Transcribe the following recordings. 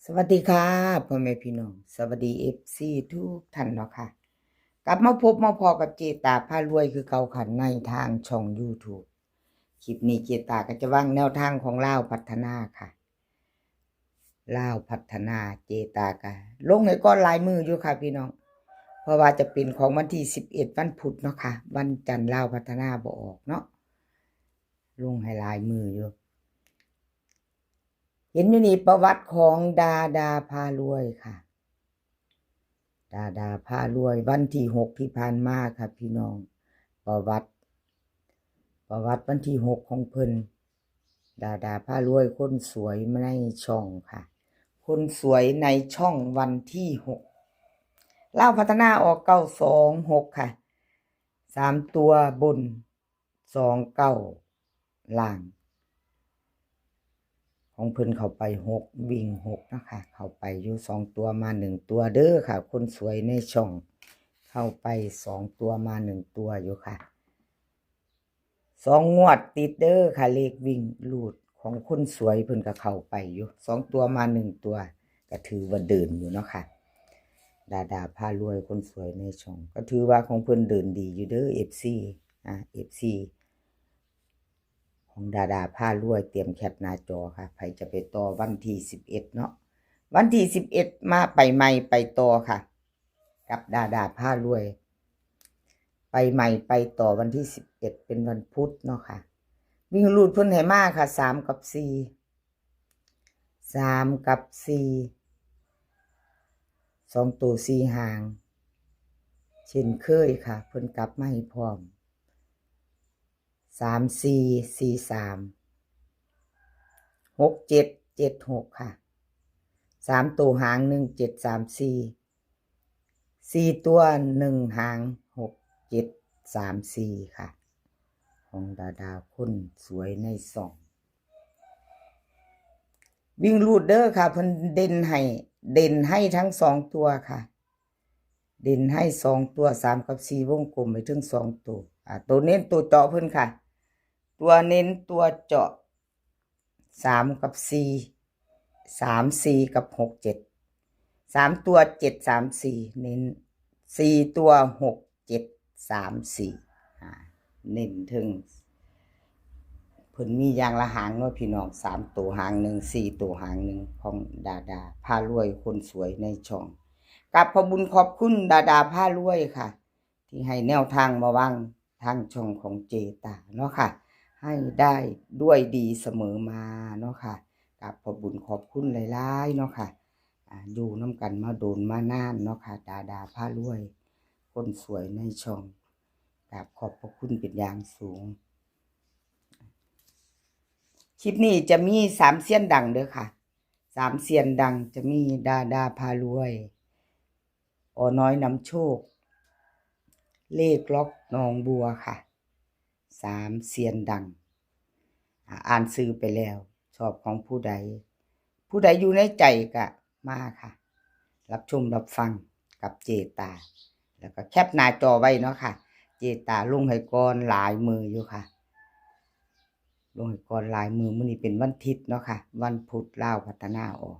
สวัสดีค่ะพ่อแม่พี่น้องสวัสดีFCทุกท่านเนาะค่ะกลับมาพบมาพอกับเจตาพารวยคือเก่าขันในทางช่อง YouTube คลิปนี้เจตาก็จะวางแนวทางของลาวพัฒนาค่ะลาวพัฒนาเจตากะลงในก้อนลายมืออยู่ค่ะพี่น้องเพราะว่าจะเป็นของวันที่11วันพุธเนาะค่ะวันจันทร์ลาวพัฒนาบ่ออกเนาะลงให้ลายมืออยู่เห็นอยู่นี่ประวัติของดาพารวยค่ะดาพารวยวันที่6ที่ผ่านมาครับพี่น้องประวัติวันที่6ของเพิ่นดาพารวยคนสวยในช่องค่ะคนสวยในช่องวันที่6ลาวพัฒนาออก926ค่ะ3ตัวบน29ล่างของเพิ่นเข้าไป6วิ่ง6นะคะเข้าไปอยู่2ตัวมา1ตัวเด้อค่ะคนสวยในช่องเข้าไป2ตัวมา1ตัวอยู่ค่ะ2งวดติดเด้อค่ะเลขวิ่งลูดของคนสวยเพิ่นก็เข้าไปอยู่2ตัวมา1ตัวก็ถือว่าเดินอยู่เนาะค่ะดาพารวยคนสวยในช่องก็ถือว่าของเพิ่นเดินดีอยู่เด้อ FC ของดาพารวยเตรียมแคปหน้าจอค่ะใครจะไปต่อวันที่11เนาะวันที่11มาไปใหม่ไปต่อค่ะกับดาพารวยไปใหม่ไปต่อวันที่11เป็นวันพุธเนาะค่ะวิ่งรูดเพิ่นให้มาค่ะ3กับ4 3กับ4 2ตัว4หางเช่นเคยค่ะเพิ่นกลับมาให้พร้อม34436776ค่ะ3ตัวหาง1734 4ตัว1หาง6734ค่ะของดาคนสวยในส่องวิ่งรูดเด้อค่ะเพิ่นเด่นให้ทั้ง2ตัวค่ะเด่นให้2ตัว3กับ4วงกลมไปถึง2ตัวตัวเน้นตัวเจาะเพิ่นค่ะตัวเน้นตัวเจาะ3กับ4 3 4กับ6 7 3ตัว7 3 4เน้น4ตัว6 7 3 4เน้นถึงเพิ่นมีอย่างละหางเนาะพี่น้อง3ตัวหางหนึ่ง4ตัวหางหนึ่งของดาพารวยคนสวยในช่องกับขอบคุญขอบคุณดาพารวยค่ะที่ให้แนวทางมาวางทางช่องของเจตาเนาะค่ะให้ได้ด้วยดีเสมอมาเนาะค่ะกับขอบคุญขอบคุณหลายๆเนาะค่ะอยู่น้ำกันมาโดนมานานเนาะค่ะดาพารวยคนสวยในช่องกับขอบพระคุณเป็นอย่างสูงคลิปนี้จะมี3เซียนดังเด้อค่ะ3เซียนดังจะมีดาพารวยน้อยนำโชคเลขล็อกหนองบัวค่ะ3เซียนดังอ่านซื้อไปแล้วชอบของผู้ใดอยู่ในใจก็มาค่ะรับชมรับฟังกับเจตาแล้วก็แคปหน้าจอไว้เนาะค่ะเจตาลงให้ก่อนหลายมืออยู่ค่ะลงให้ก่อนหลายมือมื้อนี้เป็นวันอาทิตย์เนาะค่ะวันพุธลาวพัฒนาออก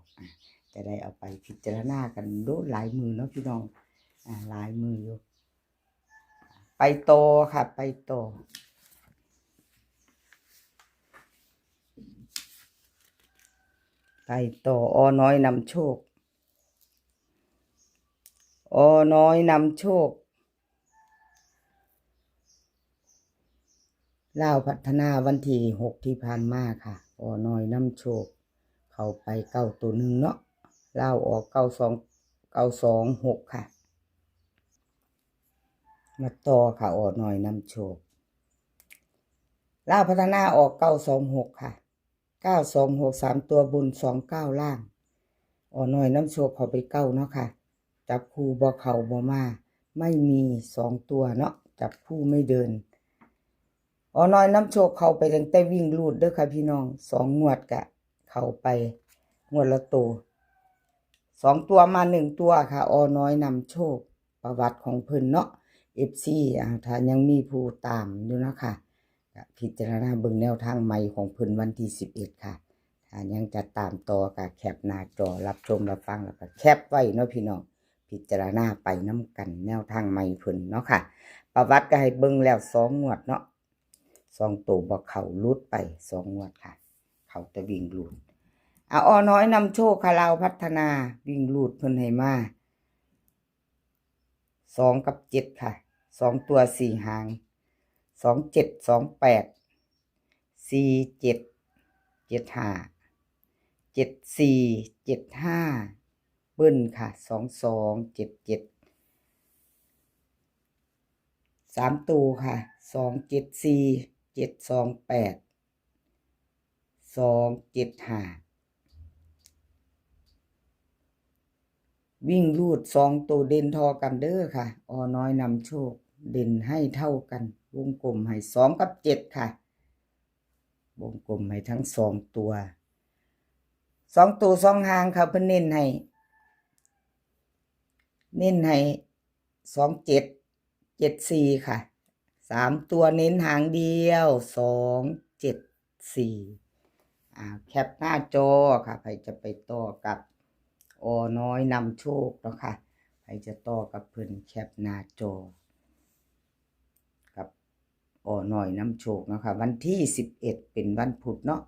จะได้เอาไปพิจารณากันโดนหลายมือเนาะพี่น้องหลายมืออยู่ไปโตค่ะไปโตน้อยนำโชคน้อยนำโชคลาวพัฒนาวันที่6ที่ผ่านมาค่ะน้อยนำโชคเข้าไป9ตัว1เนาะลาวออก926ค่ะมาต่อค่ะน้อยนำโชคลาวพัฒนาออก926ค่ะ926 3ตัวบน29ล่างน้อยนำโชคเข้าไป9เนาะค่ะจับคู่บ่เข้าบ่มาไม่มี2ตัวเนาะจับคู่ไม่เดินน้อยนำโชคเข้าไปตั้งแต่วิ่งรูดเด้อค่ะพี่น้อง2งวดกะเข้าไปงวดละตัว2ตัวมา1ตัวค่ะน้อยนำโชคประวัติของเพิ่นเนาะ FC ถ้ายังมีผู้ตามอยู่นะคะพิจารณาเบิ่งแนวทางใหม่ของเพิ่นวันที่11ค่ะ ถ้ายังจะตามต่อก็แคปหน้าจอรับชมรับฟังแล้วก็แคปไว้เนาะพี่น้องพิจารณาไปน้ำกันแนวทางใหม่เพิ่นเนาะค่ะประวัติก็ให้เบิ่งแล้ว2 งวดเนาะ2 ตัวบ่เข้าหลุดไป2 งวดค่ะเขาแต่วิ่งหลุดอ้อน้อยนำโชคค่ะเราพัฒนาวิ่งหลุดเพิ่นให้มา2 กับ 7ค่ะ2 ตัว 4 หาง2 7 2 8 4 7 7 5 7 4 7 5เบิ้ลค่ะ2 2 7 7 3 ตัวค่ะ2 7 4 7 2 8 2 7 5วิ่งรูด2 ตัวเด่นทอกันเด้อค่ะอ้อน้อยนำโชคเด่นให้เท่ากันวงกลมให้2 กับ 7ค่ะวงกลมให้ทั้ง2 ตัว2 ตัว2 หางค่ะเพิ่นเน้นให้2 7 7 4ค่ะ3 ตัวเน้นหางเดียว2 7 4แคปหน้าจอค่ะใครจะไปต่อกับอ้อน้อยนำโชคเนาะค่ะใครจะต่อกับเพิ่นแคปหน้าจอกับอ้อน้อยนำโชคเนาะค่ะวันที่11เป็นวันพุธเนาะ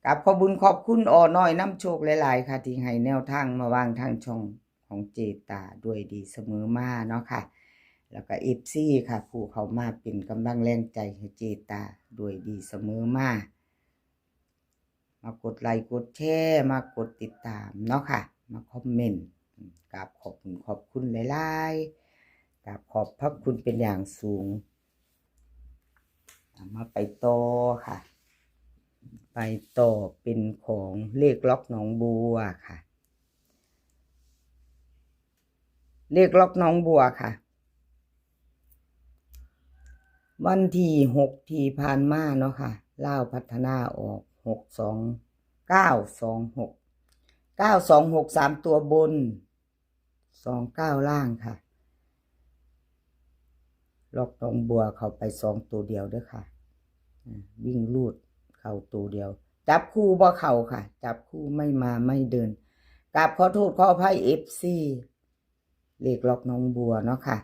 กับขอบคุญขอบคุณอ้อน้อยนำโชคหลายๆค่ะที่ให้แนวทางมาวางทางช่องของเจตาด้วยดีเสมอมาเนาะค่ะแล้วก็ FC ค่ะผู้เข้ามาเป็นกำลังแรงใจให้เจตาด้วยดีเสมอมามากดไลค์กดแชร์มากดติดตามเนาะค่ะมาคอมเมนต์กราบขอบคุณหลายๆกราบขอบพระคุณเป็นอย่างสูงมาไปต่อค่ะไปต่อเป็นของเลขล็อกหนองบัวค่ะเลขล็อกหนองบัวค่ะวันที่6ที่ผ่านมาเนาะค่ะลาวพัฒนาออก926 3 ตัวบน29ล่างค่ะล็อกหนองบัวเข้าไป2 ตัวเดียวเด้อค่ะวิ่งลูดเข้าตัวเดียวจับคู่บ่เข้าค่ะจับคู่ไม่มาไม่เดินกราบขอโทษขออภัย FC เลขล็อกหนองบัวเนาะค่ะ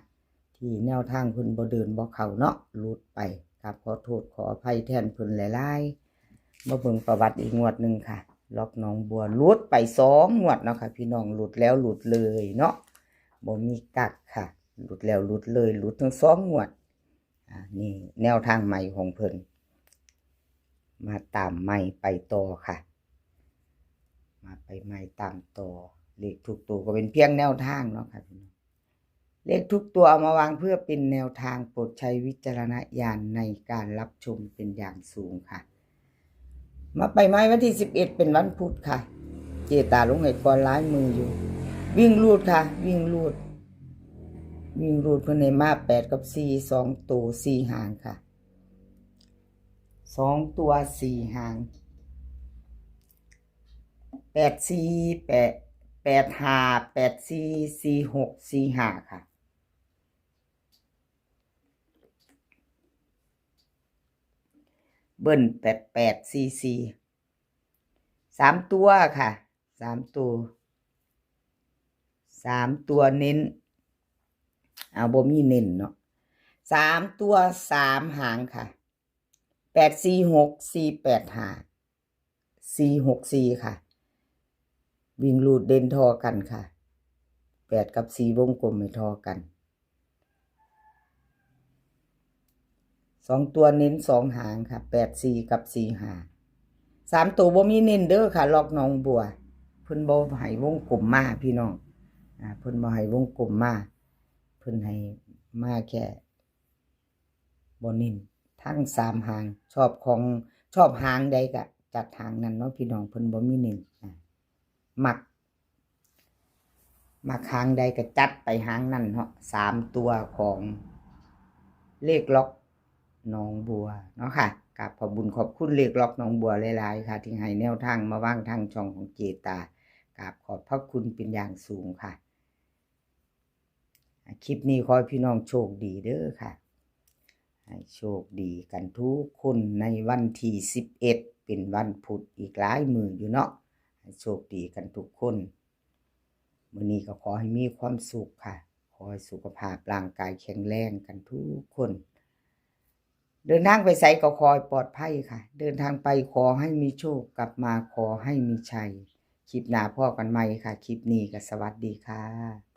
ที่แนวทางเพิ่นบ่เดินบ่เข้าเนาะหลุดไปกราบขอโทษขออภัยแทนเพิ่นหลายๆมาเบิ่งประวัติอีกงวดนึงค่ะล็อกหนองบัวหลุดไป2 งวดเนาะค่ะพี่น้องหลุดแล้วหลุดเลยเนาะบ่มีกักค่ะหลุดแล้วหลุดเลยหลุดทั้ง2 งวดนี่แนวทางใหม่ของเพิ่นมาตามใหม่ไปต่อค่ะมาไปใหม่ตามต่อเลขทุกตัวก็เป็นเพียงแนวทางเนาะค่ะพี่น้องเลขทุกตัวเอามาวางเพื่อเป็นแนวทางโปรดใช้วิจารณญาณในการรับชมเป็นอย่างสูงค่ะมาไปไม้วันที่11เป็นวันพุธค่ะเจตาลงให้ก่อนล้ายมืออยู่วิ่งรูดค่ะวิ่งรูดเพิ่นให้มา8 กับ 4 2 ตัว 4 หางค่ะ2 ตัว 4 หาง8 4 8 8 5 8 4 4 6 4 5ค่ะเบิ้ล8 8 4 4 3 ตัวค่ะ3 ตัวเน้นบ่มีเน้นเนาะ3 ตัว 3 หางค่ะ8 4 6 4 8 5 4 6 4ค่ะวิ่งรูดเด่นทอกันค่ะ8 กับ 4วงกลมไม่ทอกัน2 ตัวเน้น2 หางค่ะ8 4 กับ 4 5 3 ตัวบ่มีเน้นเด้อค่ะล็อกหนองบัวเพิ่นบ่ให้วงกลมมาพี่น้องเพิ่นบ่ให้วงกลมมาเพิ่นให้มาแค่บ่เน้นทั้ง3 หางชอบหางใดก็จัดหางนั้นเนาะพี่น้องเพิ่นบ่มีเน้นมักหางใดก็จัดไปหางนั้นเนาะ3 ตัวของเลขล็อกหนองบัวเนาะค่ะกราบขอบคุญขอบคุณเลขล็อกหนองบัวหลายๆค่ะที่ให้แนวทางมาวางทางช่องของเจตากราบขอบพระคุณเป็นอย่างสูงค่ะคลิปนี้ขอให้พี่น้องโชคดีเด้อค่ะให้โชคดีกันทุกคนในวันที่11 เป็นวันพุธอีกหลายมื้ออยู่เนาะให้โชคดีกันทุกคนมื้อนี้ก็ขอให้มีความสุขค่ะขอให้สุขภาพร่างกายแข็งแรงกันทุกคนเดินทางไปไสก็ขอให้ปลอดภัยค่ะเดินทางไปขอให้มีโชคกลับมาขอให้มีชัยคลิปหน้าพ้อกันใหม่ค่ะคลิปนี้ก็สวัสดีค่ะ